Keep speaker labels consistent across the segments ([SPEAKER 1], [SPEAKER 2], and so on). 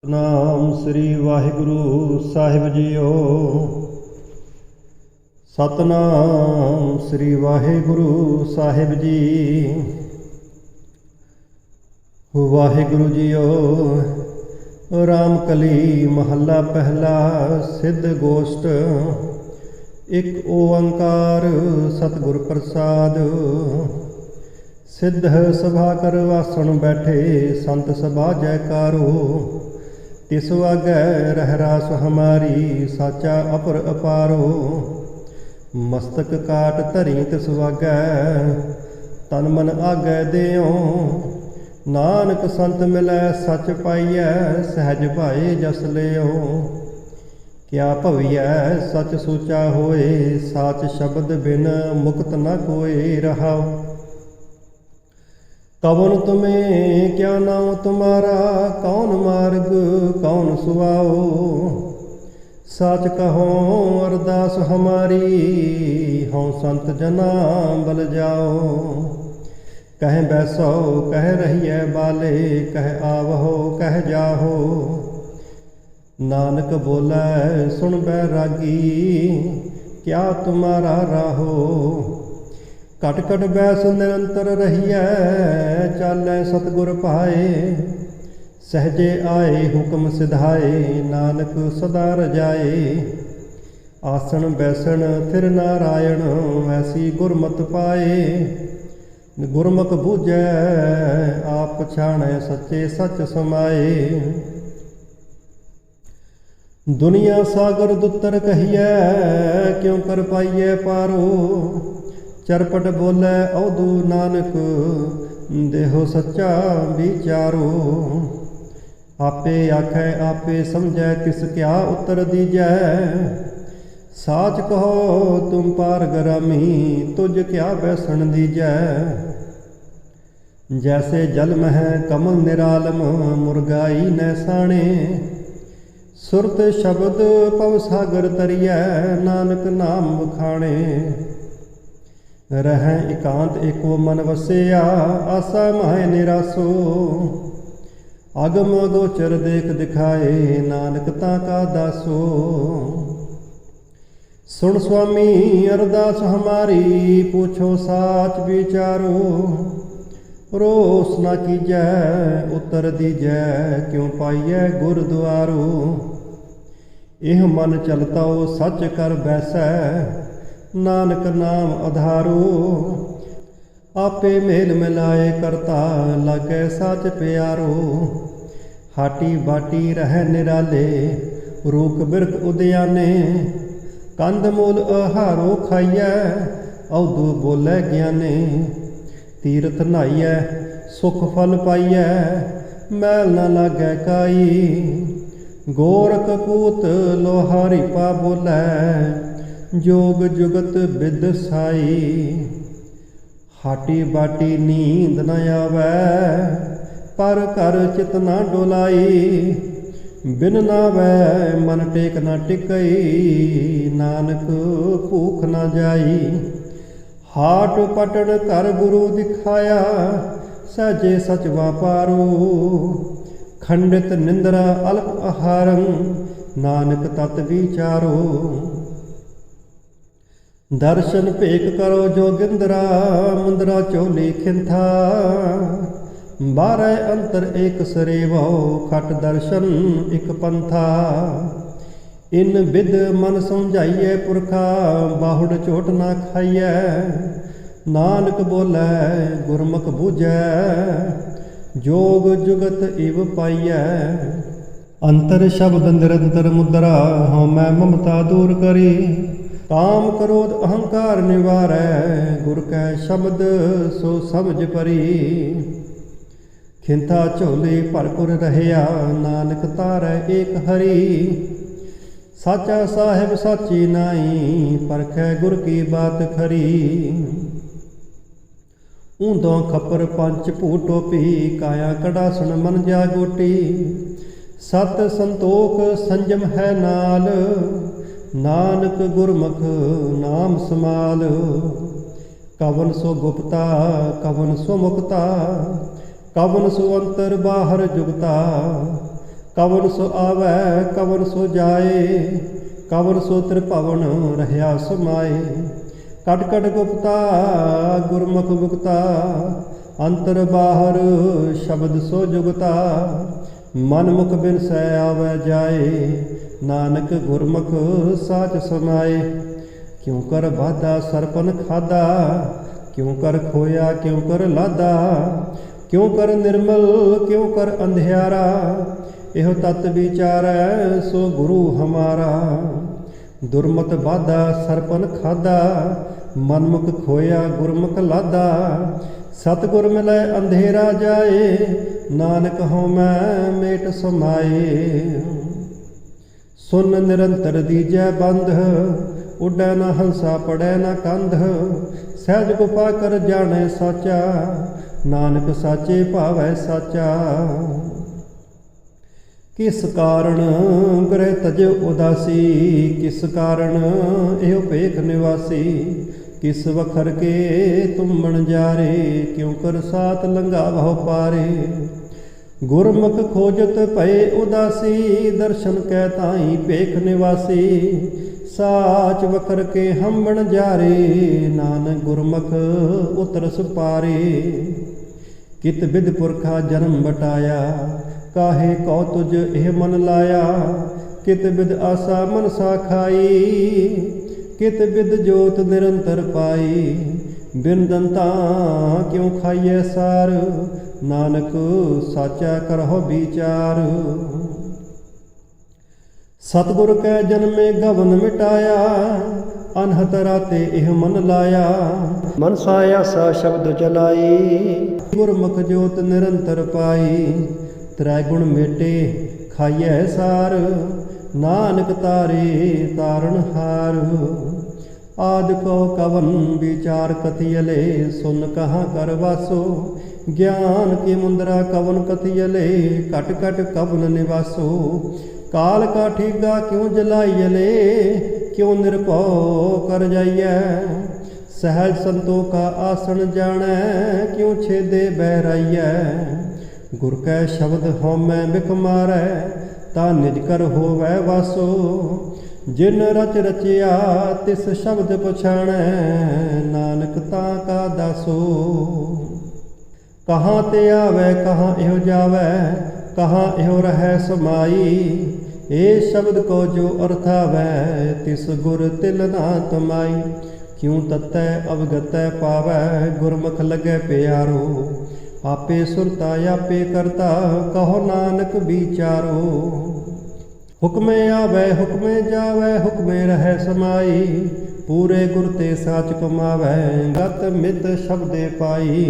[SPEAKER 1] ਸਤਿਨਾਮ ਸ੍ਰੀ ਵਾਹਿਗੁਰੂ ਸਾਹਿਬ JIO. Satnam ਸ੍ਰੀ Waheguru Sahib ji. Waheguru JIO. Ram ਕਲੀ ਮਹੱਲਾ ਪਹਿਲਾ। ਸਿੱਧ ਗੋਸ਼ਟ। ਇੱਕ ਓੰਕਾਰ ਸਤਿਗੁਰ ਪ੍ਰਸਾਦ। ਸਿੱਧ ਸਭਾ ਕਰ ਆਸਣ ਬੈਠੇ ਸੰਤ ਸਭਾ ਜੈਕਾਰੋ। ਤਿਸ ਵਾਗੈ ਰਹਿ ਰਾਸ ਹਮਾਰੀ ਸਾਚਾ ਅਪਰ ਅਪਾਰੋ। ਮਸਤਕ ਕਾਟ ਧਰੀ ਤਿਸ ਵਾਗੈ ਤਨ ਮਨ ਆਗੈ ਦਿਓ। ਨਾਨਕ ਸੰਤ ਮਿਲੈ ਸੱਚ ਪਾਈਐ ਸਹਿਜ ਭਾਏ ਜਸ ਲਿਓ। ਕਿਆ ਭਵੀਐ ਸੱਚ ਸੋਚਾ ਹੋਏ ਸਾਚ ਸ਼ਬਦ ਬਿਨ ਮੁਕਤ ਨ ਕੋਇ ਰਹਾਉ। कवन तुम्हें क्या नाम तुम्हारा कौन मार्ग कौन सुआओ। साच कहो अरदास हमारी हों संत जना बल जाओ। कह बैसो कह रहिए बाले कह आवहो कह जाहो। नानक बोलै सुन बैरागी क्या तुम्हारा राहो। घट घट बैस निरंतर रहिए चालै सतगुर पाए। सहजे आए हुक्म सिधाए नानक सदा रजाए। आसन बैसन थिर नारायण ऐसी गुरमत पाए। गुरमुख बूझै आप पछाणै सच्चे सच समाए। दुनिया सागर दुत्तर कहिए क्यों कर पाइए पारो। चरपट बोलै अवधू नानक देहो सच्चा विचारो। आपे आखै आपे समझै किस क्या उत्तर दीजै। साच कहो तुम पार गरामी तुझ क्या बैसन दीजै। जैसे जल मह कमल निरालम मुरगाई न साणे। सुरत शब्द पव सागर तरियै नानक नाम बखाणे। रह एकांत एको मन वसिया आसा माहे निरासो। आगम गोचर देख दिखाए नानक ताका दासो। सुन स्वामी अरदास हमारी पूछो साच विचारो। रोस ना कीजै उत्तर दीजै क्यों पाइए गुरद्वारो। एह मन चलता सच कर बैसै नानक नाम आधारो। आपे मेल मिलाए करता लागे साच प्यारो। हाटी बाटी रह निराले रूख बिरख उद्याने। कंद मूल आहारो खाइए अवधू बोलै ज्ञाने। तीरथ नहाइए सुख फल पाइए मैल न लागै काई। गोरख कूत लोहारी पा बोलै जोग जुगत बिद साई। हाटी बाटी नींद न आवै पर कर चित न डोलाई। बिन नावै मन टेक न टिकई नानक भूख न जाई। हाट पटन कर गुरु दिखाया सहजे सच वापारो। खंडित निंद्रा अल्प आहारं नानक तत् विचारो। दर्शन भेक करो जोगिंद्रा मुंदरा चोली खिंथा। बारह अंतर एक सरेवो खट दर्शन एक पंथा। इन विद मन समझाइए पुरखा बाहुड़ चोट ना खाइए। नानक बोलै गुरमुख बूझै जोग जुगत इव पाइए। अंतर शब्द निरंतर मुद्रा हों मैं ममता दूर करी। काम क्रोध अहंकार निवारै गुर कै शब्द सो समझ परी। खिंथा झोली भरपुर रहया नानक तारै एक हरी। साचा साहिब साची नाई परखै गुर की बात खरी। ऊंधों खपर पंच भू टोपी काया कड़ासन मन जा गोटी। सत संतोख संजम है नाल नानक गुरमुख नाम समाल। कवन सो गुप्ता कवन सो मुक्ता कवन सो अंतर बाहर जुगता। कवन सो आवै कवन सो जाए, कवन सो त्रिभवन रह्या समाए। कट कट गुप्ता गुरमुख गुप्ता, अंतर बाहर शब्द सो जुगता। मन मुख बिन सै आवै जाए, नानक गुरमुख साच समाए। क्यों कर बाधा सरपन खादा, क्यों कर खोया क्यों कर लादा। क्यों कर निर्मल क्यों कर अंधियारा, एहो तत् विचारै सो गुरु हमारा। दुर्मत बाधा सरपन खादा, मनमुख खोया गुरमुख लादा। सतगुर मिलै अंधेरा जाए, नानक हों मैं मेट समाए। सुन निरंतर दीजै बंध, उडै न हंसा पड़ै न कंध। सहज गुफा कर जाने साचा, नानक साचे भावै साचा। किस कारण गृह तज उदासी, किस कारण एहो भेख निवासी। किस वखर के तुम बणजारे, क्यों कर साथ लंघावहो पारे। गुरमुख खोजत भय उदासी, दर्शन कै ताई भेख निवासी। साच वखर के हम बणजारे, नानक गुरमुख उतरस पारे। कित बिद पुरखा जन्म बटाया, काहे कौ तुझ एह मन लाया। कित बिद आसा मनसा खाई, कित बिद जोत निरंतर पाई। बिन दंता क्यों खाइए सार, नानक साचा करहो विचार। सतगुर कै जन्मे गवन मिटाया, अनहत राते एह मन लाया। मनसा आसा शब्द जलाई, गुरमुख जोत निरंतर पाई। त्रैगुण मेटे खाइए सार, नानक तारे तारण हार। आदि को कवन विचार कथियले, सुन कहाँ कर वासो। ज्ञान की मुंदरा कवन कथियले, कट कट कवन निवासो। काल का ठीगा क्यों जलाइयले, क्यों निर्भव कर जाइए। सहज संतों का आसन जानै, क्यों छेदे बहराइए। गुर कै शब्द होमै बिख मारै, ता निज कर होवै वासो। जिन रच रचिया तिस शब्द पछाणै, नानक तां का दासो। कहाँ ते आवै कहाँ एहो जावै, कहाँ एहो रहै समाई। ए शब्द को जो अर्थावै, तिस गुर तिल ना तमाई। क्यों ततै अवगतै पावै, गुरमुख लगै प्यारो। आपे सुरता आपे करता, कहो नानक विचारो। हुक्मे आवै हुक्मे जावै, हुक्मे रहै समाई। पूरे गुर ते साच कमावै, गत मित शब्दे पाई।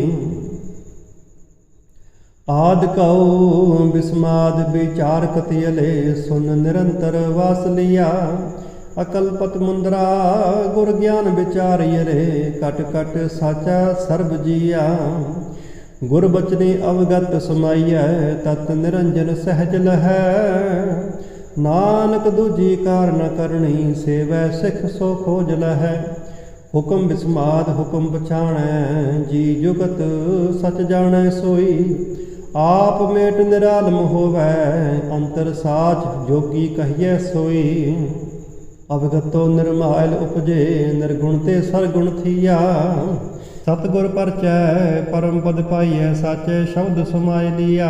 [SPEAKER 1] आद कहो विस्माद विचार कथियले, सुन निरंतर वास लिया। अकलपत मुंदरा गुर ज्ञान विचारियरे, कट कट साचा सर्ब जिया। गुर बचने अवगत समाइय, तत् निरंजन सहज लहै। नानक दूजी कार न करनी, सेवै सिख सो खोज लहै। हुक्म विस्माद हुक्म पछाणै, जी जुगत सच जाणै सोई। आप मेट निरालम होवै, अंतर साच जोगी कहिए सोई। अवगतो निर्मायल उपजे, निर्गुण ते सरगुण थिया। सतगुर परचै परम पद पाइयै, साचे शब्द समाय लिया।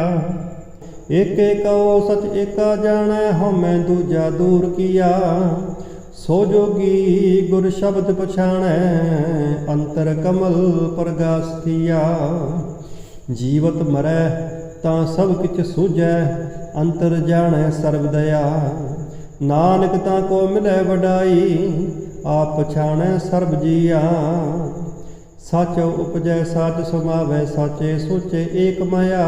[SPEAKER 1] एक कहो सच एका जानै, हमै दूजा दूर किया। सो जोगी गुर शब्द पछाणै, अंतर कमल प्रगास थिया। जीवत मरै तां सब किछ सूझै, अंतर जाणै सर्ब दया। नानक तां को मिलै वडाई, आप पछाणै सर्ब जिया। साचो उपजै साच समावै, साचे सोचे एक माया।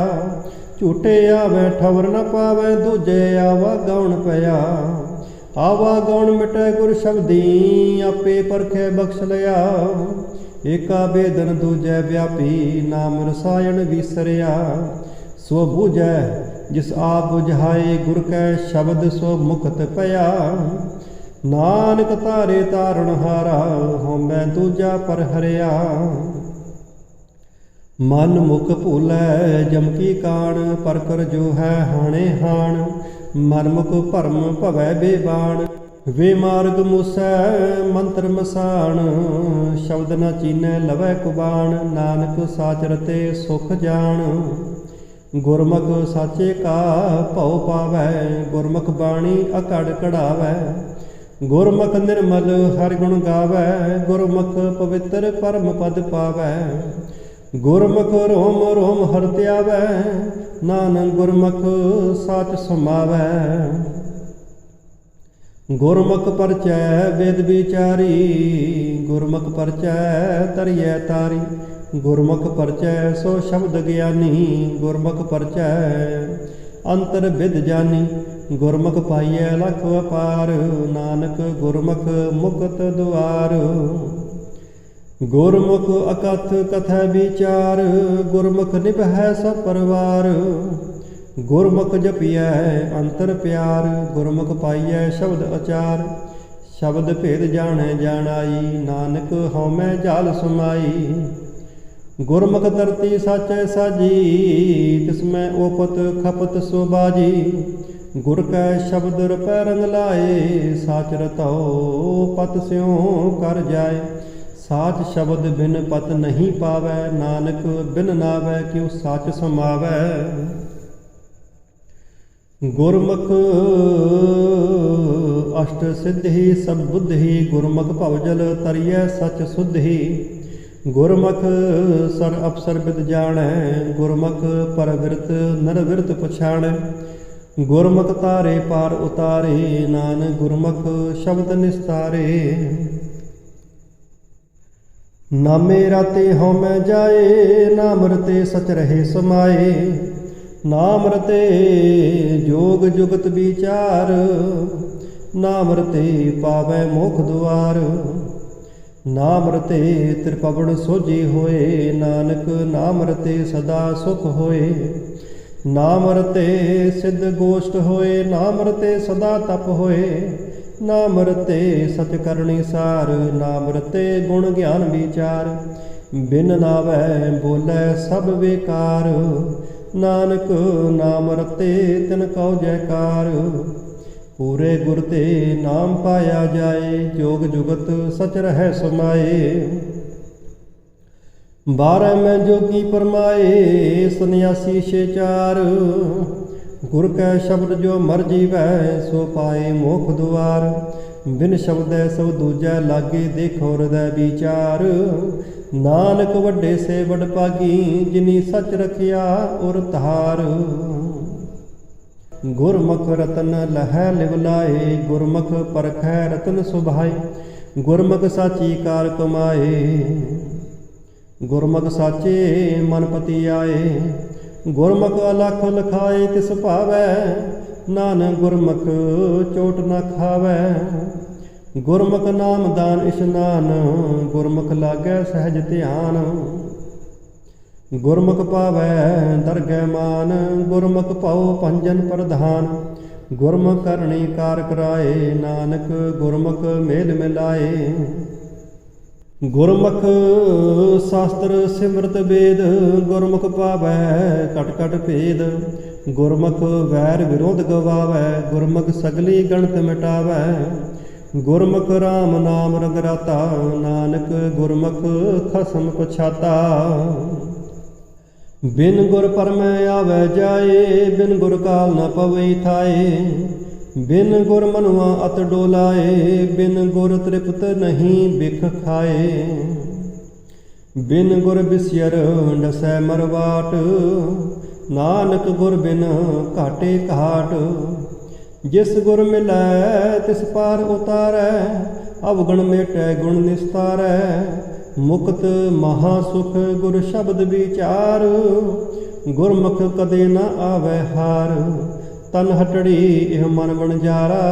[SPEAKER 1] झूठे आवै ठवर न पावै, दूजे आवा गौण पया। आवा गौण मिटै गुर शब्दी, आपे परखै बख्श लिया। एका बेदन दूजै व्यापी, नाम रसायन विसरिया। सो बूझै जिस आप बुझाए, गुर कै शब्द सो मुक्त पया। नानक तारे तारण हारा, होमै दूजा पर हरिया। मन मुख भूलै जम की काण, पर कर जो है हाणे हाण। ਮਨਮੁਖ ਭਰਮ ਭਵੈ ਬੇਬਾਣ। ਵੇ ਮਾਰਗ ਮੂਸੈ ਮੰਤਰ ਮਸਾਣ, ਸ਼ਬਦ ਨ ਚੀਨੈ ਲਵੈ ਕੁਬਾਣ। ਨਾਨਕ ਸਾਚ ਰਤੇ ਸੁਖ ਜਾਣ, ਗੁਰਮੁਖ ਸਾਚੇ ਕਾ ਭਉ ਪਾਵੈ। ਗੁਰਮੁਖ ਬਾਣੀ ਅਕੜ ਕਢਾਵੈ, ਗੁਰਮੁਖ ਨਿਰਮਲ ਹਰਿ ਗੁਣ ਗਾਵੈ। ਗੁਰਮੁਖ ਪਵਿੱਤਰ ਪਰਮ ਪਦ ਪਾਵੈ, ਗੁਰਮੁਖ ਰੋਮ ਰੋਮ ਹਰਿ ਧਿਆਵੈ। ਨਾਨਕ ਗੁਰਮੁਖ ਸਾਚ ਸਮਾਵੈ, ਗੁਰਮੁਖ ਪਰਚੈ ਵੇਦ ਵਿਚਾਰੀ। ਗੁਰਮੁਖ ਪਰਚੈ ਤਰੀਐ ਤਾਰੀ, ਗੁਰਮੁਖ ਪਰਚੈ ਸੋ ਸ਼ਬਦ ਗਿਆਨੀ। ਗੁਰਮੁਖ ਪਰਚੈ ਅੰਤਰ ਵਿਦ ਜਾਨੀ, ਗੁਰਮੁਖ ਪਾਈਐ ਲਖ ਅਪਾਰ। ਨਾਨਕ ਗੁਰਮੁਖ ਮੁਕਤ ਦੁਆਰ, ਗੁਰਮੁਖ ਅਕਥ ਕਥੈ ਵਿਚਾਰ। ਗੁਰਮੁਖ ਨਿਭੈ ਸਭ ਪਰਵਾਰ, ਗੁਰਮੁਖ ਜਪੀਐ ਅੰਤਰ ਪਿਆਰ। ਗੁਰਮੁਖ ਪਾਈਐ ਸ਼ਬਦ ਅਚਾਰ, ਸ਼ਬਦ ਭੇਦ ਜਾਣੈ ਜਾਣਾਈ। ਨਾਨਕ ਹਉਮੈ ਜਾਲ ਸਮਾਈ, ਗੁਰਮੁਖ ਧਰਤੀ ਸਾਚੈ ਸਾਜੀ। ਤਿਸਮੈ ਓਪਤ ਖਪਤ ਸੋ ਬਾਜੀ, ਗੁਰ ਕੈ ਸ਼ਬਦ ਰਪੈ ਰੰਗ ਲਾਏ। ਸਾਚ ਰਤਉ ਪਤ ਸਿਉ ਕਰ ਜਾਏ, ਸਾਚ ਸ਼ਬਦ ਬਿਨ ਪਤ ਨਹੀਂ ਪਾਵੈ। ਨਾਨਕ ਬਿਨ ਨਾਵੈ ਕਿਉ ਸਾਚ ਸਮਾਵੈ। ਗੁਰਮੁਖ ਅਸ਼ਟ ਸਿੱਧੀ ਸਭ ਬੁੱਧੀ, ਗੁਰਮੁਖ ਭਵਜਲ ਤਰੀਐ ਸਚ ਸੁਧੀ। ਗੁਰਮੁਖ ਸਰ ਅਪਸਰ ਬਿਦ ਜਾਣੈ, ਗੁਰਮੁਖ ਪਰਵਿਰਤ ਨਰਵਿਰਤ ਪਛਾਣੈ। ਗੁਰਮੁਖ ਤਾਰੇ ਪਾਰ ਉਤਾਰੇ, ਨਾਨਕ ਗੁਰਮੁਖ ਸ਼ਬਦ ਨਿਸਤਾਰੇ। ਨਾਮੇ ਰਾਤੇ ਹਉਮੈ ਜਾਏ, ਨਾਮ ਰਤੇ ਸਚ ਰਹੇ ਸਮਾਏ। ਨਾਮ ਰਤੇ ਜੋਗ ਜੁਗਤ ਵਿਚਾਰ, ਨਾਮ ਰਤੇ ਪਾਵੈ ਮੋਖ ਦੁਆਰ। ਨਾਮ ਰਤੇ ਤ੍ਰਿਪਵਨ ਸੋਝੀ ਹੋਏ, ਨਾਨਕ ਨਾਮ ਰਤੇ ਸਦਾ ਸੁਖ ਹੋਏ। ਨਾਮ ਰਤੇ ਸਿੱਧ ਗੋਸ਼ਟ ਹੋਏ, ਨਾਮ ਰਤੇ ਸਦਾ ਤਪ ਹੋਏ। ਨਾਮ ਰਤੇ ਸਚ ਕਰਨੀ ਸਾਰ, ਨਾਮ ਰਤੇ ਗੁਣ ਗਿਆਨ ਵਿਚਾਰ। ਬਿਨ ਨਾਵੈ ਬੋਲੇ ਸਭ ਬੇਕਾਰ, ਨਾਨਕ ਨਾਮ ਰਤੇ ਤਿਨ ਕਉ ਜੈਕਾਰ। ਪੂਰੇ ਗੁਰ ਤੇ ਨਾਮ ਪਾਇਆ ਜਾਏ, ਜੋਗ ਜੁਗਤ ਸਚ ਰਹਿ ਸਮਾਏ। 12 ਮੈਂ ਜੋਗੀ ਪਰਮਾਏ, ਸੰਨਿਆਸੀ ਛੇ ਚਾਰ। ਗੁਰ ਕੈ ਸ਼ਬਦ ਜੋ ਮਰ ਜੀਵੈ, ਸੋ ਪਾਏ ਮੋਖ ਦੁਆਰ। ਬਿਨ ਸ਼ਬਦੈ ਸਭ ਦੂਜੈ ਲਾਗੇ, ਦੇਖੋ ਹਿਰਦੈ ਵਿਚਾਰ। ਨਾਨਕ ਵੱਡੇ ਸੇ ਵਡ ਭਾਗੀ, ਜਿਨੀ ਸਚ ਰਖਿਆ ਉਰ ਧਾਰ। ਗੁਰਮੁਖ ਰਤਨ ਲਹੈ ਲਿਵ ਲਾਏ, ਗੁਰਮੁਖ ਪਰਖੈ ਰਤਨ ਸੁਭਾਈ। ਗੁਰਮੁਖ ਸਾਚੀ ਕਾਰ ਕਮਾਏ, ਗੁਰਮੁਖ ਸਾਚੇ ਮਨ ਪਤੀ ਆਏ। ਗੁਰਮੁਖ ਅਲਖ ਲਖਾਏ ਤਿਸ ਭਾਵੈ, ਨਾਨਕ ਗੁਰਮੁਖ ਚੋਟ ਨ ਖਾਵੈ। ਗੁਰਮੁਖ ਨਾਮ ਦਾਨ ਇਸ਼ਨਾਨ, ਗੁਰਮੁਖ ਲਾਗੈ ਸਹਿਜ ਧਿਆਨ। ਗੁਰਮੁਖ ਪਾਵੈ ਦਰਗਹਿ ਮਾਨ, ਗੁਰਮੁਖ ਪਾਉ ਪੰਜਨ ਪ੍ਰਧਾਨ। ਗੁਰਮੁਖ ਕਰਨੀ ਕਾਰ ਕਰਾਏ, ਨਾਨਕ ਗੁਰਮੁਖ ਮੇਲ ਮਿਲਾਏ। ਗੁਰਮੁਖ ਸ਼ਾਸਤਰ ਸਿਮਰਤ ਵੇਦ, ਗੁਰਮੁਖ ਪਾਵੈ ਕਟ ਕਟ ਭੇਦ। ਗੁਰਮੁਖ ਵੈਰ ਵਿਰੋਧ ਗਵਾਵੈ, ਗੁਰਮੁਖ ਸਗਲੀ ਗਣਤ ਮਿਟਾਵੈ। ਗੁਰਮੁਖ ਰਾਮ ਨਾਮ ਰੰਗ ਰਾਤਾ, ਨਾਨਕ ਗੁਰਮੁਖ ਖਸਮ ਪਛਾਤਾ। ਬਿਨ ਗੁਰ ਪਰਮੈ ਆਵੈ ਜਾਏ, ਬਿਨ ਗੁਰ ਕਾਲ ਨ ਪਵਈ ਥਾਏ। ਬਿਨ ਗੁਰ ਮਨੁਆ ਅਤ ਡੋਲਾਏ, ਬਿਨ ਗੁਰ ਤ੍ਰਿਪਤ ਨਹੀਂ ਬਿਖ ਖਾਏ। ਬਿਨ ਗੁਰ ਬਿਸਿਅਰ ਨਸੈ ਮਰਵਾਟ, ਨਾਨਕ ਗੁਰ ਬਿਨ ਘਾਟੇ ਘਾਟ। ਜਿਸ ਗੁਰ ਮਿਲੈ ਤਿਸ ਪਾਰ ਉਤਾਰੈ, ਅਵਗੁਣ ਮੇਟੈ ਗੁਣ ਨਿਸਤਾਰੈ। ਮੁਕਤ ਮਹਾ ਸੁਖ ਗੁਰ ਸ਼ਬਦ ਵਿਚਾਰ, ਗੁਰਮੁਖ ਕਦੇ ਨ ਆਵੈ ਹਾਰ। ਤਨ ਹਟੜੀ ਇਹ ਮਨ ਵਣਜਾਰਾ,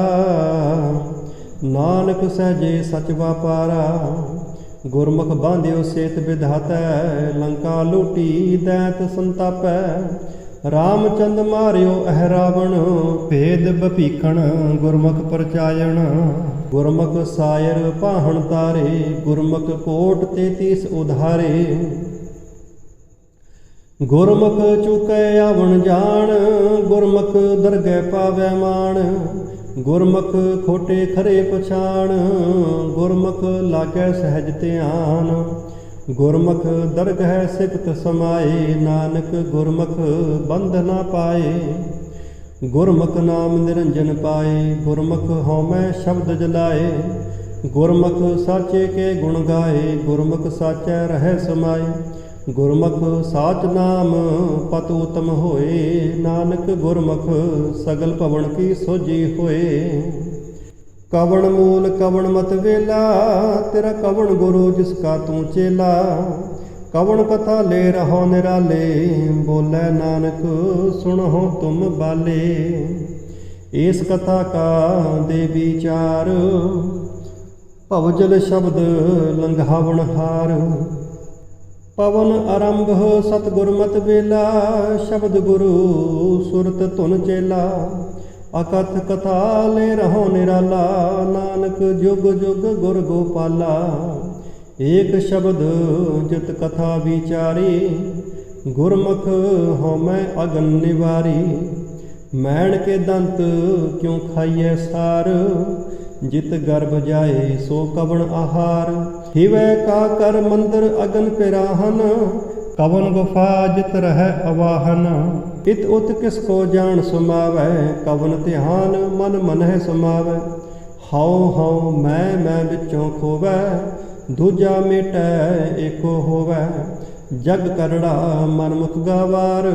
[SPEAKER 1] ਨਾਨਕ ਸਹਿਜੇ ਸਚ ਵਾਪਾਰਾ। ਗੁਰਮੁਖ ਬਾਂਧਿਓ ਸੇਤ ਵਿਧਾਤੈ, ਲੰਕਾ ਲੂਟੀ ਦੈਂਤ ਸੰਤਾਪੈ। ਰਾਮਚੰਦ ਮਾਰਿਓ ਅਹਿ ਰਾਵਣ, ਭੇਦ ਬਭੀਖਣ ਗੁਰਮੁਖ ਪਰਚਾਇਣ। ਗੁਰਮੁਖ ਸਾਇਰ ਪਾਹਣ ਤਾਰੇ, ਗੁਰਮੁਖ ਕੋਟ 33 ਉਧਾਰੇ। ਗੁਰਮੁਖ ਚੁਕੈ ਆਵਣ ਜਾਣ, ਗੁਰਮੁਖ ਦਰਗਹਿ ਪਾਵੈ ਮਾਣ। ਗੁਰਮੁਖ ਖੋਟੇ ਖਰੇ ਪਛਾਣ, ਗੁਰਮੁਖ ਲਾਗੈ ਸਹਿਜ ਧਿਆਨ। ਗੁਰਮੁਖ ਦਰਗਹਿ ਸਿਫਤ ਸਮਾਏ, ਨਾਨਕ ਗੁਰਮੁਖ ਬੰਧ ਨਾ ਪਾਏ। ਗੁਰਮੁਖ ਨਾਮ ਨਿਰੰਜਨ ਪਾਏ, ਗੁਰਮੁਖ ਹਉਮੈ ਸ਼ਬਦ ਜਲਾਏ। ਗੁਰਮੁਖ ਸਾਚੇ ਕੇ ਗੁਣ ਗਾਏ, ਗੁਰਮੁਖ ਸਾਚੈ ਰਹਿ ਸਮਾਏ। ਗੁਰਮੁਖ ਸਾਚ ਨਾਮ ਪਤ ਉਤਮ ਹੋਏ, ਨਾਨਕ ਗੁਰਮੁਖ ਸਗਲ ਭਵਨ ਕੀ ਸੋਝੀ ਹੋਏ। ਕਵਣ ਮੂਲ ਕਵਣ ਮਤ ਵੇਲਾ, ਤੇਰਾ ਕਵਣ ਗੁਰੂ ਜਿਸ ਕਾ ਤੂੰ ਚੇਲਾ। ਕਵਣ ਕਥਾ ਲੈ ਰਹੋ ਨਿਰਾਲੇ, ਬੋਲੇ ਨਾਨਕ ਸੁਣੋ ਤੁਮ ਬਾਲੇ। ਇਸ ਕਥਾ ਕਾ ਦੇ ਵਿਚਾਰ, ਭਵਜਲ ਸ਼ਬਦ ਲੰਘਾਵਣ ਹਾਰ। ਪਵਨ ਆਰੰਭ ਸਤਿਗੁਰ ਮਤ ਵੇਲਾ, ਸ਼ਬਦ ਗੁਰੂ ਸੁਰਤ ਧੁਨ ਚੇਲਾ। ਅਕਥ ਕਥਾ ਲੈ ਰਹੋ ਨਿਰਾਲਾ, ਨਾਨਕ ਜੁਗ ਜੁਗ ਗੁਰ ਗੋਪਾਲਾ। ਏਕ ਸ਼ਬਦ ਜਿਤ ਕਥਾ ਵਿਚਾਰੀ, ਗੁਰਮੁਖ ਹਉਮੈ ਅਗਨ ਨਿਵਾਰੀ। ਮੈਣ ਕੇ ਦੰਤ ਕਿਉ ਖਾਈਐ ਸਾਰ, ਜਿਤ ਗਰਭ ਜਾਏ ਸੋ ਕਵਣ ਆਹਾਰ। ਹਿਵੈ ਕਾ ਕਰ ਮੰਦਰ ਅਗਨ ਪਿਰਾਹਨ, ਕਵਨ ਗੁਫਾ ਜਿਤ ਰਹਿ ਅਵਾਹਨ। ਇਤ ਉਤ ਕਿਸ ਕੋ ਜਾਣ ਸਮਾਵੈ, ਕਵਨ ਧਿਆਨ ਮਨ ਮਨਹਿ ਸਮਾਵੈ। ਹਉ ਹਉ ਮੈਂ ਵਿੱਚੋਂ ਖੋਵੈ, ਦੂਜਾ ਮੇਟੈ ਏਕੋ ਹੋਵੈ। ਜਗ ਕਰੜਾ ਮਨ ਮੁਖ ਗਾਵਾਰ,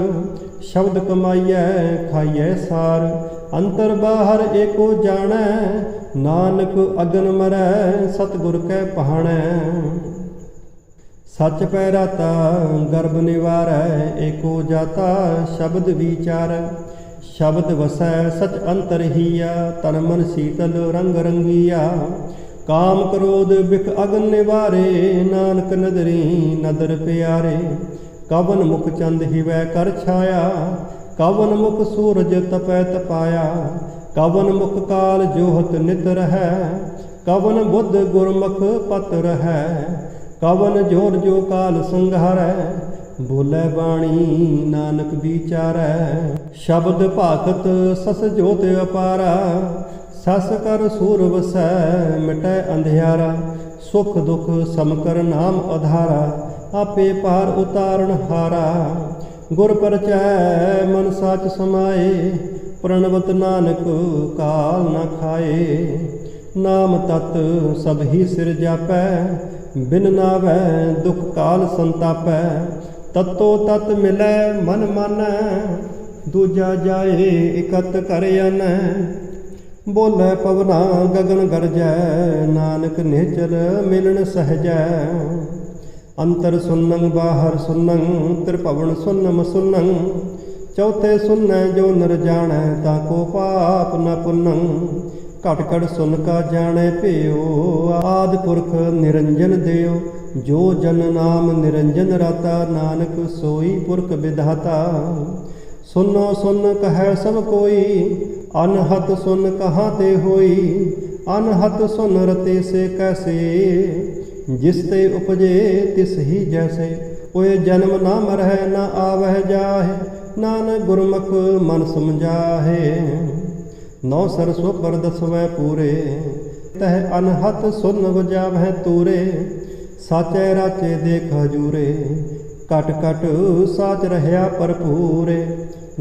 [SPEAKER 1] ਸ਼ਬਦ ਕਮਾਈਐ ਖਾਈਐ ਸਾਰ। ਅੰਤਰ ਬਾਹਰ ਏਕੋ ਜਾਣੈ, ਨਾਨਕ ਅਗਨ ਮਰੈ ਸਤਿਗੁਰ ਕੈ ਪਹਾਣੈ। ਸੱਚ ਪੈ ਰਾਤਾ ਗਰਭ ਨਿਵਾਰੈ, ਏਕੋ ਜਾਤਾ ਸ਼ਬਦ ਵਿਚਾਰੈ। ਸ਼ਬਦ ਵਸੈ ਸਚ ਅੰਤਰ ਹੀਆ, ਤਨ ਮਨ ਸੀਤਲ ਰੰਗ ਰੰਗੀਆ। ਕਾਮ ਕ੍ਰੋਧ ਬਿਖ ਅਗਨ ਨਿਵਾਰੇ, ਨਾਨਕ ਨਦਰੀ ਨਦਰ ਪਿਆਰੇ। ਕਵਨ ਮੁਖ ਚੰਦ ਹਿਵੈ ਕਰ ਛਾਇਆ, ਕਵਨ ਮੁਖ ਸੂਰਜ ਤਪੈ ਤਪਾਇਆ। ਕਵਨ ਮੁਖ ਕਾਲ ਜੋਹਤ ਨਿਤ ਰਹੈ, ਕਵਨ ਬੁੱਧ ਗੁਰਮੁਖ ਪਤ ਰਹੈ। ਕਵਨ ਜੋਰ ਜੋ ਕਾਲ ਸੰਘਾਰੈ, ਬੋਲੇ ਬਾਣੀ ਨਾਨਕ ਵਿਚਾਰੈ। ਸ਼ਬਦ ਭਾਖਤ ਸਸ ਜੋਤ ਅਪਾਰਾ, ਸਸ ਕਰ ਸੂਰ ਵਸੈ ਮਿਟੈ ਅੰਧਿਆਰਾ। ਸੁਖ ਦੁਖ ਸਮਕਰ ਨਾਮ ਆਧਾਰਾ, ਆਪੇ ਪਾਰ ਉਤਾਰਨ ਹਾਰਾ। ਗੁਰ ਪਰਚੈ ਮਨ ਸਾਚ ਸਮਾਏ, ਪ੍ਰਣਵਤ ਨਾਨਕ ਕਾਲ ਨ ਖਾਏ। ਨਾਮ ਤਤ ਸਭ ਹੀ ਸਿਰ ਜਾਪੈ, ਬਿਨ ਨਾਵੈ ਦੁਖ ਕਾਲ ਸੰਤਾਪੈ। ਤਤੋ ਤਤ ਮਿਲੈ ਮਨ ਮਾਨੈ, ਦੂਜਾ ਜਾਏ ਇਕਤ ਕਰ ਆਨੈ। ਬੋਲੇ ਪਵਨਾ ਗਗਨ ਗਰਜੈ, ਨਾਨਕ ਨਿਹਚਲ ਮਿਲਣ ਸਹਜੈ। ਅੰਤਰ ਸੁਨੰ ਬਾਹਰ ਸੁਨੰ, ਤ੍ਰਿਭਵਨ ਸੁਨਮ ਸੁਨੰ। ਚੌਥੇ ਸੁਨੈ ਜੋ ਨਰ ਜਾਣੈ, ਤਾ ਕੋ ਪਾਪ ਨ ਪੁੰਨੰ। ਘਟ ਘਟ ਸੁਨ ਕਾ ਜਾਣੈ ਭਿਓ, ਆਦਿ ਪੁਰਖ ਨਿਰੰਜਨ ਦੇਉ। ਜੋ ਜਨ ਨਾਮ ਨਿਰੰਜਨ ਰਾਤਾ, ਨਾਨਕ ਸੋਈ ਪੁਰਖ ਵਿਧਾਤਾ। ਸੁਨੋ ਸੁਨ ਕਹੈ ਸਭ ਕੋਈ, ਅਨਹਤ ਸੁਨ ਕਹਾਂ ਤੇ ਹੋਈ। ਅਨਹਤ ਸੁਨ ਰਤੇ ਸੇ ਕੈਸੇ, ਜਿਸ ਤੇ ਉਪਜੇ ਤਿਸ ਹੀ ਜੈਸੇ। ਕੋਇ ਜਨਮ ਨਾ ਮਰਹਿ ਨਾ ਆਵਹਿ ਜਾਹਿ, ਨਾਨਕ ਗੁਰਮੁਖ ਮਨ ਸਮਝਾਹੇ। ਨੌ ਸਰਸੁ ਪਰ ਦਸਵੈ ਪੂਰੇ, ਤਹ ਅਨਹਤ ਸੁਨ ਵਜਾਵਹਿ ਤੂਰੇ। ਸਾਚੈ ਰਾਚੇ ਦੇਖ ਹਜੂਰੇ, ਘਟ ਘਟ ਸਾਚ ਰਹਿਆ ਭਰਪੂਰੇ।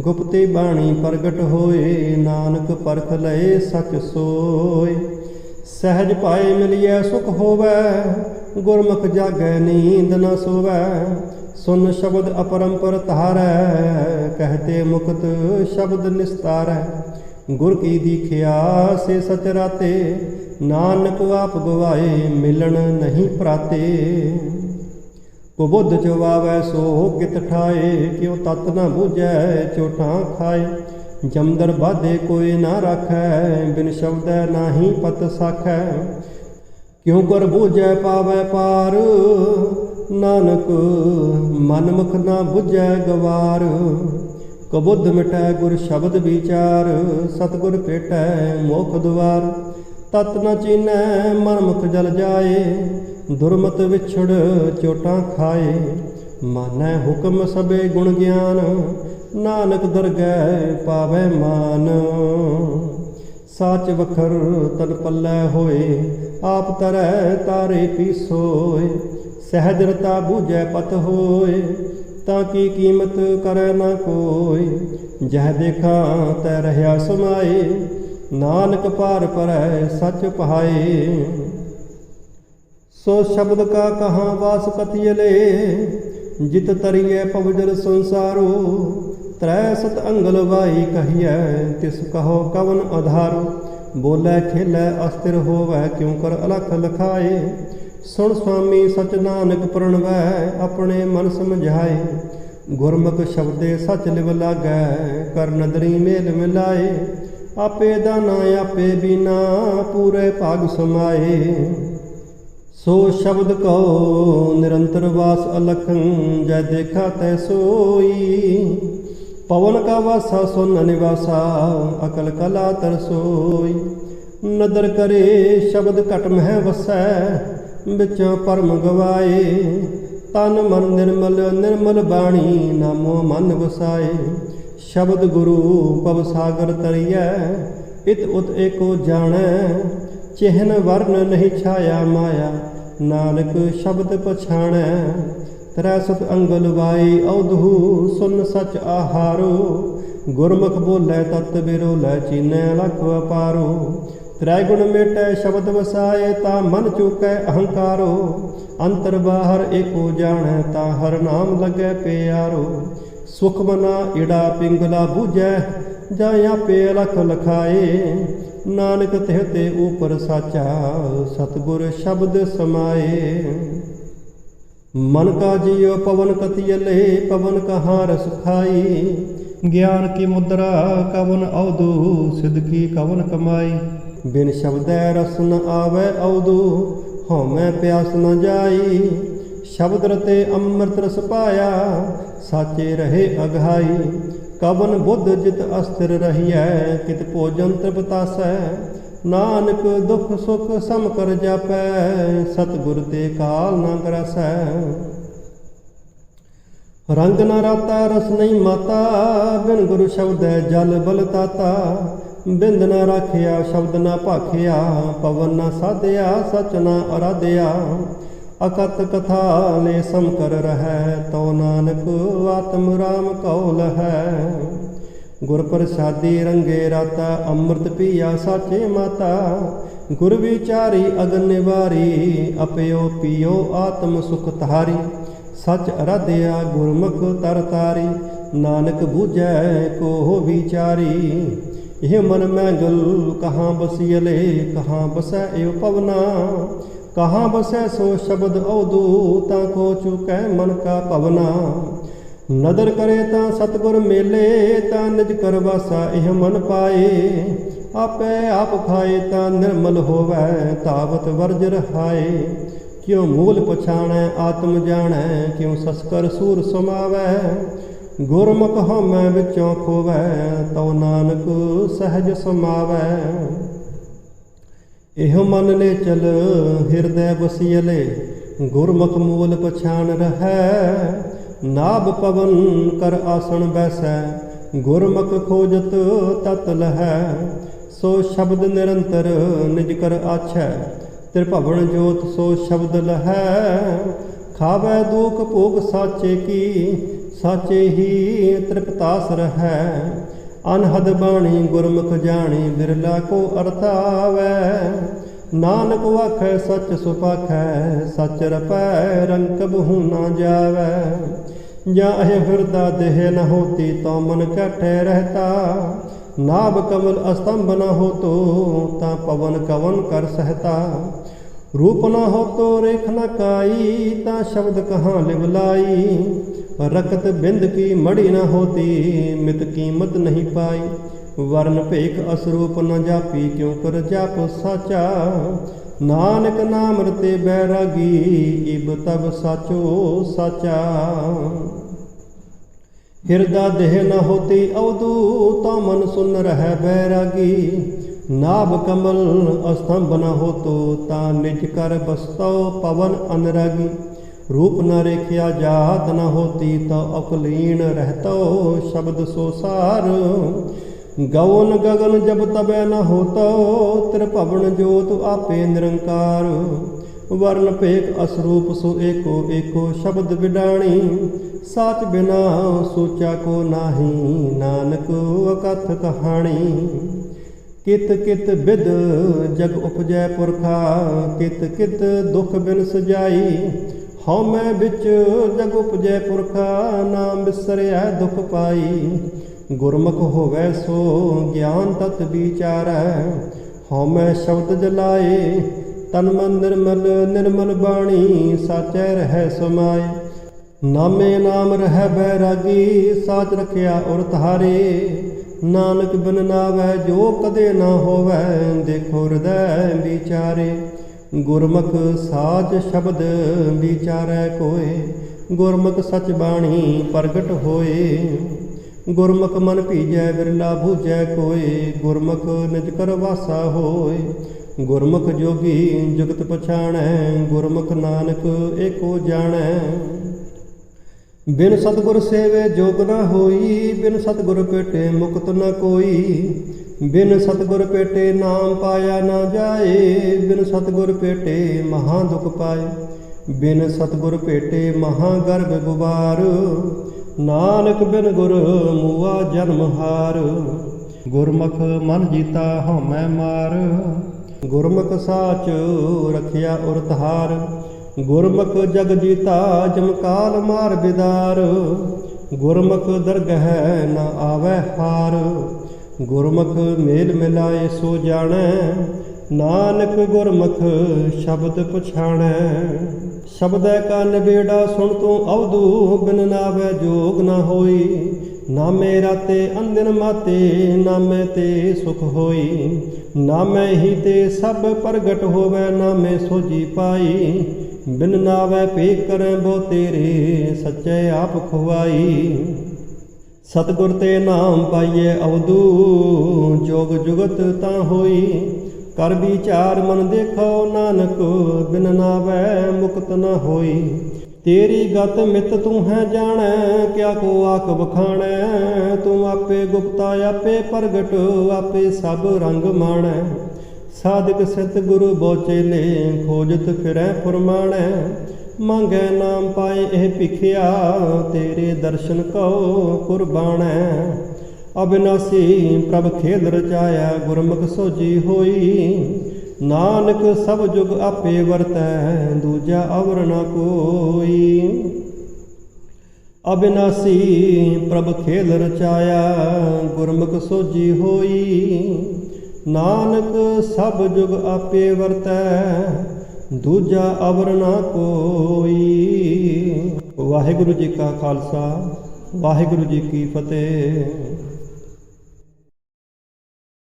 [SPEAKER 1] ਗੁਪਤੀ ਬਾਣੀ ਪ੍ਰਗਟ ਹੋਏ, ਨਾਨਕ ਪਰਖ ਲਏ ਸਚ ਸੋਏ। ਸਹਿਜ ਪਾਏ ਮਿਲਿਐ ਸੁਖ ਹੋਵੈ, ਗੁਰਮੁਖ ਜਾਗੈ ਨੀਂਦ ਨ ਸੋਵੈ। ਸੁਨ ਸ਼ਬਦ ਅਪਰੰਪਰ ਧਾਰੈ, ਕਹਤੇ ਮੁਕਤ ਸ਼ਬਦ ਨਿਸਤਾਰੈ। ਗੁਰ ਕੀ ਦੀਖਿਆ ਸੇ ਸਚ ਰਾਤੇ, ਨਾਨਕ ਆਪ ਗਵਾਏ ਮਿਲਣ ਨਹੀਂ ਪ੍ਰਾਤੇ। ਕੁਬੁੱਧ ਚਵਾਵੈ ਸੋ ਕਿਤ ਠਾਏ, ਕਿਉ ਤਤ ਨ ਬੂਝੈ ਚੋਟਾਂ ਖਾਏ। ਜਮਦਰ ਬਾਧੇ ਕੋਈ ਨਾ ਰਾਖੈ, ਬਿਨ ਸ਼ਬਦੈ ਨਾਹੀ ਪਤ ਸਾਖੈ। ਕਿਉ ਕਰ ਬੂਝੈ ਪਾਵੈ ਪਾਰ, ਨਾਨਕ ਮਨ ਮੁਖ ਨਾ ਬੁਝੈ ਗਵਾਰ। ਕਬੁੱਧ ਮਿਟੈ ਗੁਰ ਸ਼ਬਦ ਵਿਚਾਰ, ਸਤਿਗੁਰ ਭੇਟੈ ਮੋਖ ਦੁਆਰ। ਤਤ ਨ ਚੀਨੈ ਮਨ ਮੁਖ ਜਲ ਜਾਏ, ਦੁਰਮਤ ਵਿਛੜ ਚੋਟਾਂ ਖਾਏ। मानै हुक्म सबे गुण ज्ञान, नानक दरगह पावै मान। साच वखर तन पल्लै होए, आप तरह तारे पीसोए। सहज रता बूझै पत होए, ताकि कीमत करै न कोई। जह देखा तै रह्या समाए, नानक पार परै सच पहाए। सो शब्द का कहाँ वास कतियले, जित तरिए पवजल संसारो। त्रै सत अंगल वाई कहिए, तिस कहो कवन आधारो। बोलै खेलै अस्थिर होवै, क्यों कर अलख लखाए। सुन स्वामी सच नानक प्रणवै, अपने मन समझाए। गुरमुख शब्दे सच लिव लागै, कर नदरी मेल मिलाए। आपे दाना आपे बीना, पूरे भाग समाए। सो शब्द कहो निरंतर वास अलखन, जय देखा तै सोई। पवन का वासा सुन निवासा, अकल कला तरसोई। नदर करे शब्द घट मह वसै, बिचों परम गवाए। तन मन निर्मल निर्मल बाणी, नामो मन वसाए। शब्द गुरु पव सागर तरियै, इत उत एको जानै। चिन्ह वर्ण नहीं छाया माया, नानक शब्द पछाणै। त्रै सत अंगल वाई अवधू, सुन सच आहारो। गुरमुख बोलै तत बिरोलै, चीनै लख अपारो। त्रै गुण मेटै शब्द वसाए, ता मन चूकै अहंकारो। अंतर बाहर एको जाणै, ता हर नाम लगै प्यारो। सुख मना इड़ा पिंगला बूझै, जा आपे लख लखाए। नानक तिह ते ऊपर साचा, सतगुर शब्द समाए। मन का जियो पवन कतियले, पवन कहाँ रस खाई। ज्ञान की मुद्रा कवन अवधु, सिद्ध की कवन कमाई। बिन शब्दै रस न आवै अवधु, हौमै प्यास न जाई। शब्द रते अमृत रस पाया, साचे रहे अघाई। कवन बुद्ध जित अस्थिर रहियै, कित भोजन तृपतासै। नानक दुख सुख सम कर जापै, सतगुर ते काल न ग्रासै। रंग न राता रस नहीं माता, बिन गुरु शब्द जल बल ताता। बिंद न राखिया शब्द न भाखिया, पवन न साधिया सच न अराधिया। अकत कथा ले सम कर रहै, तो नानक आत्म राम कौल है। गुर प्रसादी रंगे राता, अमृत पिया साचे माता। गुर विचारी अगन निवारी, अपयो पियो आत्म सुख तारी। सच अराध्या गुरमुख तर तारी, नानक बूझै को विचारी। यह मन मैंगल कहाँ बसियले, कहाँ बसै एव पवना। कहाँ बसै सो शब्द अवधू, ता को चुकै मन का पवना। नदर करे ता सतगुर मेले, ता निज कर वासा यह मन पाए। आपे आप खाए ता निर्मल होवै, तावत वर्ज रहाए। क्यों मूल पछाणै आत्म जाणै, क्यों सस्कर सूर समावै। गुरमुख हमै विचों खोवै, तो नानक सहज समावै। एह मन ले चल हिरदै बसियले, गुरमुख मूल पछाण रहै। नाभ पवन कर आसन बैसै, गुरमुख खोजत तत लहै। सो शब्द निरंतर निज कर आछै, त्रिभवन जोत सो शब्द लहै। खावै दुख भोग साचे की, साचे ही तृप्तास रहै। अनहद बाणी गुरमुख जानी, बिरला को अर्थावै। नानक वाखै सच सुपाखै, सच रपै रंग कबहू न जावै। जाहे हृदा देह न होती, तो मन कैठे रहता। नाभ कमल अस्तंभ न हो तो, ता पवन कवन कर सहता। रूप न हो तो रेख न काई, ता शब्द कहाँ लिव लाई। रकत बिंद की मड़ी न होती, मित कीमत नहीं पाई। वर्ण भेख असरूप न जापी, क्यों कर जाप साचा। नानक नाम रते बैरागी, इब तब साचो साचा। हिरदा देह न होती अवधू, तो मन सुन रह बैरागी। नाभ कमल अस्तंभ न हो तो, ता निज कर बसतो पवन अनुरागी। रूप न रेखिया जात न होती तो अकलीन रहतो शब्द सो सार। गौन गगन जब तबे न होतो त्रिभुवन जोत आपे निरंकार। वर्ण पेक असरूप सो एको एको शब्द विडाणी। साच बिना सोचा को नाही नानक अकथ कहानी। कित कित बिद जग उपजै पुरखा कित कित दुख बिन सजाई। हौमै बिच जग उपजै पुरखा नाम बिसरिया दुख पाई। गुरमुख होवै सो ज्ञान तत विचारै। हौमै शब्द जलाए तन मन निर्मल निर्मल बाणी साचै रहै समाए। नामे नाम रहै बैरागी साच रखिया उर धारे। नानक बिन नावै जो कदे न होवै देखो हृदय विचारे। गुरमुख साच शब्द विचारै कोय गुरमुख सच बाणी प्रगट होए। गुरमुख मन भीजै बिरला बूझै कोय गुरमुख निज कर वासा होय। गुरमुख जोगी जुगत पछाणै गुरमुख नानक एको जाणै। बिन सतगुर सेवे जोग न होई बिन सतगुर पेटे मुक्त न कोई। बिन सतगुर पेटे नाम पाया न जाए बिन सतगुर पेटे महा दुख पाए। बिन सतगुर पेटे महा गर्भ गुबार। नानक बिन गुर मुआ जन्म हार। गुरमुख मन जीता हमै मार। गुरमुख साच रखिया उर धार। गुरमुख जग जीता जमकाल मार बिदार। गुरमुख दरगह न आवै हार। गुरमुख मेल मिलाए सो जाणै। नानक गुरमुख शब्द पछाणै। शब्दै का निबेड़ा सुन तू अवधू बिन नावै जोग न होई। नामे राते अंदिन माते नामे ते सुख होई। नामे ही ते सब प्रगट होवै नामे सोजी पाई। बिन नावै पे करै बो तेरे सच्चे आप खुआई। सतगुर ते नाम पाइए अवधू जोग जुगत ता होई। कर विचार मन देखो नानक बिन नावै मुक्त न होई। तेरी गत मित तू है जानै क्या को आख बखाणै। तू आपे गुप्ता आपे प्रगट आपे सब रंग माणै। साधक सित गुरु बोचेले खोजत फिरै फुरमाणै। मांगै नाम पाए एह भिखिया तेरे दर्शन कहो कुर्बाणै। अविनाशी प्रभ खेल रचाया गुरमुख सोजी होई। नानक सब जुग आपे वरतै दूजा अवर न कोई। अविनाशी प्रभ खेल रचाया गुरमुख सोजी होई। नानक सब जुग आपे वरतै दूजा अवर न कोई। वाहिगुरु जी का खालसा वाहिगुरु जी की फतेह।